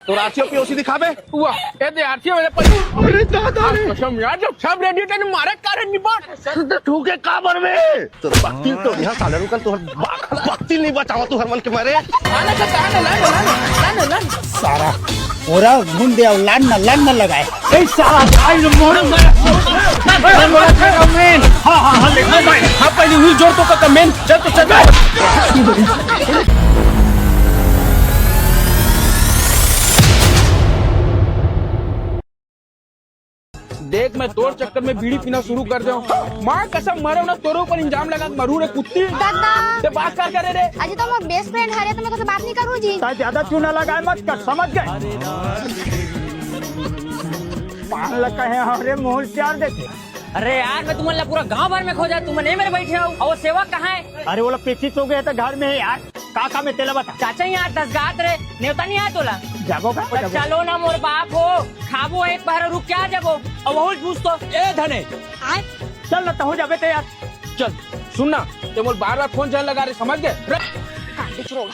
तो RCO POC दिखाबे हुआ ए दे आरसीओ मेरे पर अरे दादा रे कसम यार जब सब रेडी थे मारे कारण निपट तो ठूके का बरबे तो बक्तिल तो यहाँ साले रुकल तो बक्तिल नहीं बचावा तू हरमन के मारे आने का लाने सारा पूरा घूम दिया लान न लगाए ए साला आई मोड़ कमेंट हाँ देखो भाई हाँ पहले हुई जोर तो का कमेंट चल तो चल देख मैं तोर चक्कर में बीड़ी पीना शुरू कर दे माँ कसम मरो ना तोरे ऊपर इंजाम लगा मरू रे कुत्ती ते बात कर करे रे अजी तो मैं बेस्ट फ्रेंड है तो मैं तो बात नहीं करूँ जी ज्यादा चूना लगाए मत कर समझ गए पान लगा है हमारे मोहल चार देते अरे यार मैं तुम्हारा पूरा गांव भर में खोजा तुम नहीं मेरे बैठे हो और वो सेवक कहाँ है? अरे वो लोग पीछे सो गए तो घर में है यार काका में तेला बता चाचा यार 10 गात रे न्योता नहीं आया तोला जागो का तो चलो ना मोर बाप हो खाबो एक बार रुक क्या जाबो और बहुत पूछ तो ए धने चल ना तो हो जाबे तो यार चल सुनना ते मोल बार फोन चल लगा रे समझ गए काटे छोड़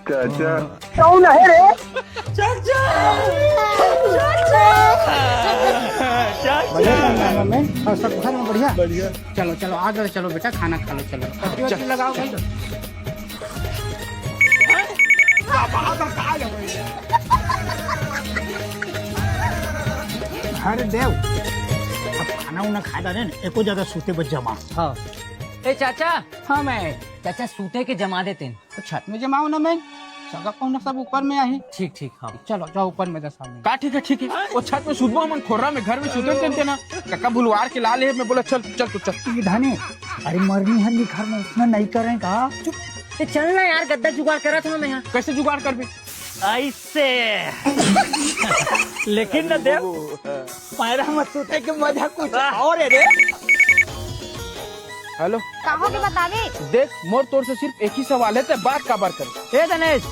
चाचा कौन है रे सब घर में बढ़िया चलो चलो आ जाओ चलो बेटा खाना खा लो चलो चल लगाओ भाई अरे देव अब खाना उना खा डाले ना एको जगह सूते बच जमा हाँ ए चाचा हाँ मैं चाचा सूते के जमा देते हैं तो छत में जमाओ ना मैं सगा कौन सब ऊपर में आहे ठीक ठीक हाँ चलो जाओ ऊपर में दस सामने का ठीक है वो छत में सुबह मन खोर्रा में घर में सुते थे ना काका भुलवार के लाल है मैं बोला चल चल तो चल धाने अरे मरनी हर घर में उतना नहीं करें का ते चल ना यार गद्दा जुगाड़ करा था मैं यहाँ कैसे जुगाड़ कर भी ऐसे लेकिन न देव पैरा मत सूते के मजा कुछ और है रे हेलो कहो के बतावे देख मोर तोर से सिर्फ एक ही सवाल है ते बात का बार कर ए गणेश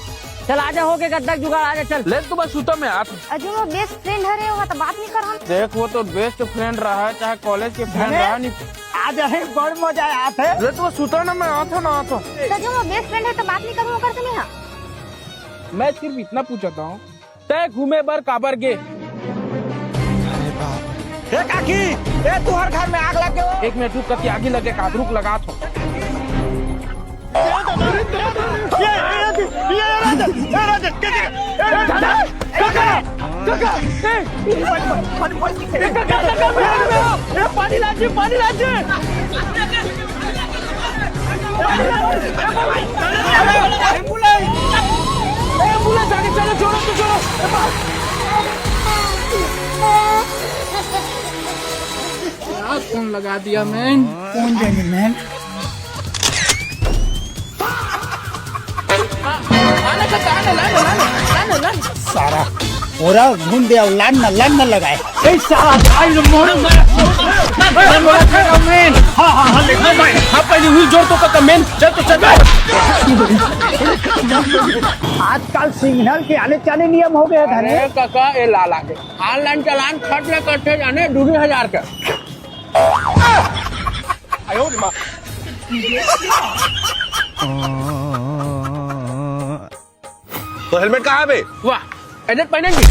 चल आजा हो के गद्दा जुगाड़ आजा चल ले तू बस सुता में आप अजी वो बेस्ट फ्रेंड है रे वो तो बात नहीं कर हम देख वो तो बेस्ट फ्रेंड रहा है चाहे कॉलेज के फ्रेंड रहा नहीं आज है बड़ मजा आते है ले तू बस सुता ना मैं आता तो जो वो बेस्ट फ्रेंड है तो बात नहीं करूँ कर तुम्हें यहाँ मैं सिर्फ इतना पूछता हूँ तय घूमे बर काबर गे ए काकी ए तू हर घर में आग लगे हो एक मिनट रुक कति आगे लगे का रुक लगा तो पानी लाजे एम्बुलेंस आगे चलो छोड़ो तो छोड़ो क्या फोन लगा दिया मैन कौन जाने मैन आने का लाने सारा पूरा घूम दिया लान न लगाए ए साला आई मोड़ कमेंट हाँ देखो भाई हाँ पहले हुई जोर तो का कमेंट चल तो चल आजकल सिग्नल के आने जाने नियम हो गए धने अरे काका ए लाला के ऑनलाइन चालान खर्च में करते जाने 2000 का आयो रे माँ तो हेलमेट कहाँ है बे वाह एजेंट पहनेंगे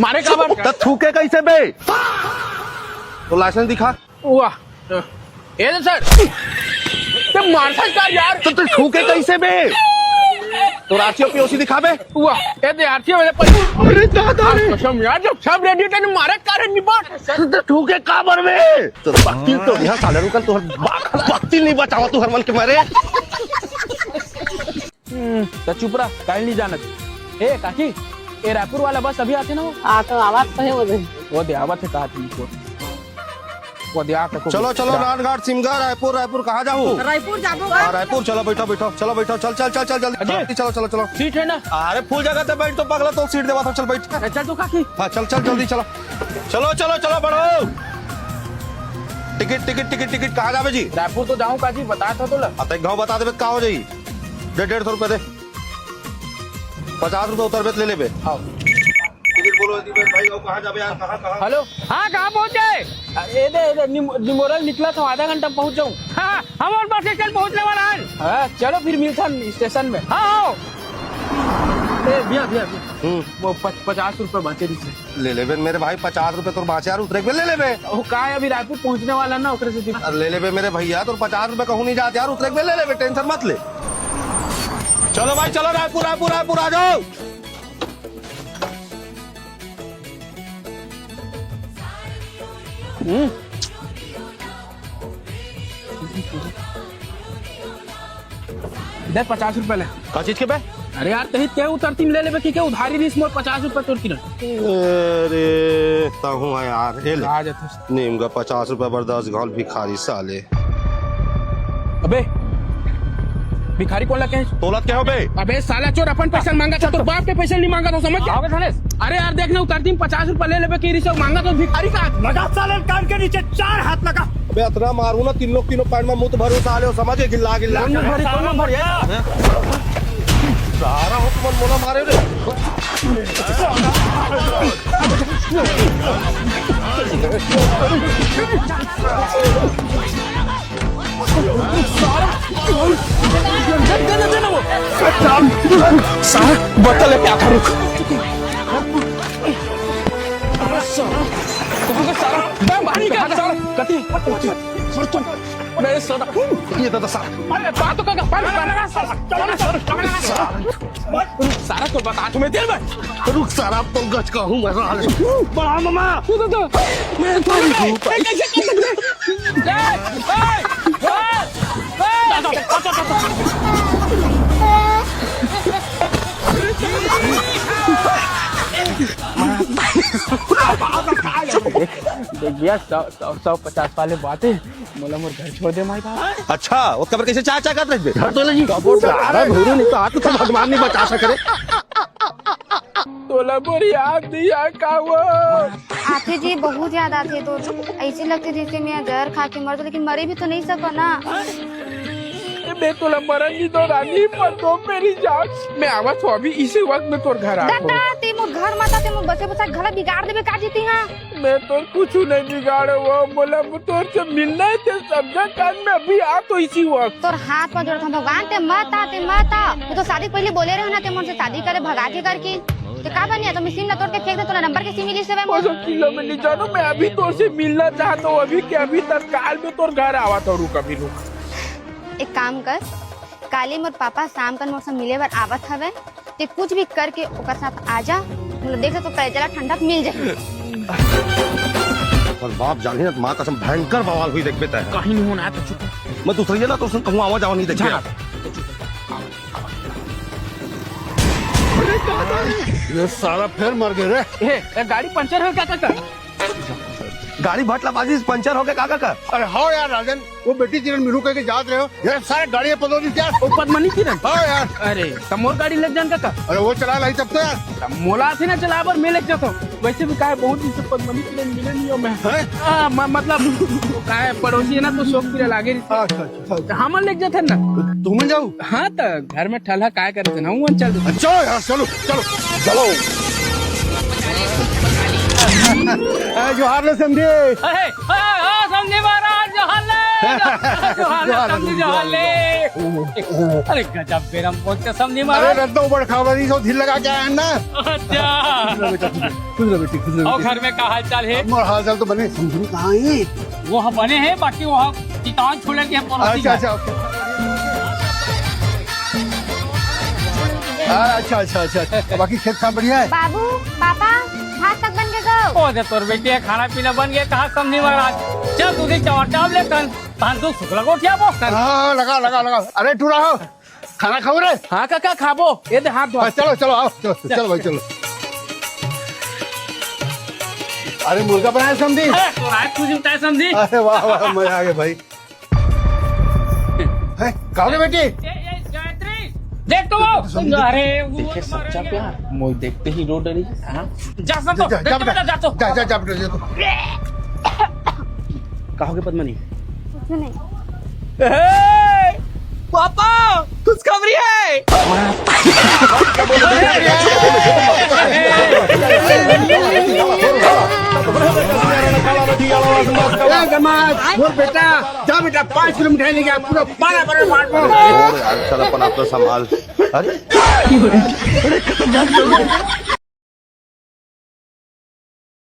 मारे काबर तो थूके कैसे बे तो लाइसेंस दिखा वाह ये सर ते मारता का यार तो थूके कैसे बे तो आरसीओ पीओसी दिखाबे वाह ये दे आरसीओ मेरे पर अरे दादा रे कसम यार जब सब रेडी थे मारे कारण निपट तो ठूके का बरबे तो बक्तिल तो यहाँ साले रुकल तो बक्तिल नहीं बचावा तू हरमन के मारे तो चुप रहा कल नहीं जाना ए काकी ए रायपुर वाला बस अभी आते ना वो तो आवाज तो है वो दे आवाज से कहा थी वो दे आके चलो चलो नानघाट सिमगा रायपुर कहाँ जाऊँ रायपुर जाबो रायपुर चलो बैठो चल जल्दी चलो सीट है ना अरे फुल जगह पे बैठ तो पगला तो सीट देवा था चल बैठ चल तो काकी हाँ चल जल्दी चलो बढ़ो टिकट कहाँ जावे जी रायपुर तो जाऊँ काजी बताया था तो अतः गाँव बता देवे कहाँ हो जाई 150 रुपए दे 50 रुपए उतर ले ले बे हाँ टिकट बोलो भाई कहाँ जाबे यार, कहाँ हेलो, हाँ कहाँ पहुँचे? ये निमोरल निकला था, आधा घंटा पहुँच जाऊँ। हाँ हम और बस स्टेशन पहुँचने वाला है। हाँ चलो फिर मिलता है स्टेशन में। हाँ भैया वो 50 रुपए बचे दीजिए। ले ले मेरे भाई 50 रुपए तो बाँचे यार, उतरे ले ले बे। वो का है अभी रायपुर पहुँचने वाला ना, उतरे से ले ले बे मेरे भैया, तो 50 रुपए कहूँ नहीं जाते यार, उतरे ले ले बे, टेंशन मत ले। चलो भाई चलो, रायपुर रायपुर रायपुर आ जाओ। इधर 50 रुपए ले। का चीज के बे? अरे यार तही क्या उतरती ले ले की क्या उधारी दी मोर 50 रुपए तोड़ती ना। अरे ताहू है यार, हे ले आ जाते नीम का 50 रुपए बर्दाश्त घाल भिखारी साले। अबे भिखारी कौन लगे? तोलत क्या हो बे? अबे साला चोर अपन पैसा मांगा था, तो बाप के पैसे नहीं मांगा था, समझ गया? अरे यार देखना उतरती 50 रुपए ले ले की रिश्वत मांगा तो भिखारी का लगा साले कान के नीचे 4 हाथ लगा। अबे इतना मारू ना, तीनों पैंट में मुंह तो भरो साले, समझ गए? गिल्ला गिल्ला सारा हो तुम मोला मारे रे। सारा बता ले क्या करूँ? ये तो सारा सारा तो बता तुम्हें दिल में रुक सारा पंकज का हूँ मैं बड़ा मामा। देखिए 150 वाले बातें मोला मोर घर छोड़ दे माई बाप। अच्छा वो कबर कैसे चाय चाय कर रहे घर तो लगी सारा भूरू नहीं तो हाथ तो भगवान नहीं बचा सके रे। तोला मोर याद नहीं आ का वो आते जी बहुत याद आते, तो ऐसे लगते जैसे मैं जहर खा के मर जाऊं, लेकिन मरे भी तो नहीं सको ना। मैं तोला मरन नहीं तो रानी, पर तो मेरी जान मैं आवत हो अभी इसी वक्त में तोर घर आ दादा ते मोर घर माता ते मोर बसे बसा घर बिगाड़ देबे का जीती हां। मैं तो कुछ नहीं बिगाड़े, वो बोला तोर से मिलना है ते समझा कान में अभी आ तो इसी वक्त तोर हाथ पर जोड़ता भगवान ते मत आ तू तो शादी पहले बोले रहे ना ते मोर से शादी करे भगा के करके ते का बनिया तो मशीन ना तोड़ के फेंक दे, तोरा नंबर के सिम मिली से मैं किलो में नहीं जानो, मैं अभी तोर से मिलना चाहता हूँ अभी के अभी तत्काल में तोर घर आवा तो रुक अभी रुक। एक काम कर, काली मोर पापा शाम का मोर से मिले बार आवत हवे, ते कुछ भी करके ओकर साथ आ जा, मतलब देख तो पैजला ठंडक मिल जाए। और बाप जाने ना माँ कसम भयंकर बवाल हुई देख बेटा है। कहीं नहीं होना है तो चुप। मैं दूसरी है ना तो कहूँ आवाज आवा नहीं देखिए। ये सारा फिर मर गए रे। ए गाड़ी पंचर हो क्या कर? गाड़ी भटलाबाजी पंचर हो गया काका का। अरे हाँ यार राजन, वो बेटी चिरन मिलू करके जात रहे हो यार, सारे गाड़ी पदोली क्या? ओ पद्मनी किरण। हाँ यार। अरे तमोर गाड़ी लग जान का? अरे वो चला लाई तब तो यार मोला थे ना चला पर मैं लग जाता हूँ। वैसे भी का है बहुत दिन से पद्मनी किरण मिले नहीं हो मैं। मतलब का है पड़ोसी है ना तो शौक फिर लागे। अच्छा हम लग जाते ना तुम जाऊ। हाँ तो घर में ठल्ला काय करे थे ना वो चल। अच्छा यार चलो चलो चलो। जोहार ले समझे। समझे महाराज जोहार ले। अरे गजब बेरम पहुंच के समझे अरे महाराज। रद्दो ऊपर खावरी सो ढील लगा के आया ना। अच्छा खुद लो बेटी और घर में क्या हाल चाल है? मोर हाल चाल तो बने समझू कहाँ है? वो हम बने हैं, बाकी वहाँ कितान छोड़ के हम पड़ोसी अच्छा हैं। अच्छा बाकी खेत खान बढ़िया है? बाबू पापा हाथ तक बन के गो। ओ दे तोर बेटी खाना पीना बन गया, कहाँ समझी महाराज। चल तू चावल चावल ले पान तो सुख लगो क्या बो। हाँ लगा अरे टूरा हो खाना खाओ रे। हाँ काका खाबो ये दे हाथ धो। चलो आओ चलो भाई चलो। अरे मुर्गा बनाया समझी। तो रात कुछ बताए समझी। अरे वाह मजा आ गया भाई। कहाँ गए बेटी? गायत्री देख तो वो। अरे देखे सच्चा प्यार मोई देखते ही रो डरी। जा सब तो जा कहोगे पद्मनी? कुछ नहीं। पापा खुशखबरी है। वो बेटा जा बेटा 5 किलो मिठाई लेके आ, पूरा 12 बांट दो। और यार चल अपन आप तो संभाल। अरे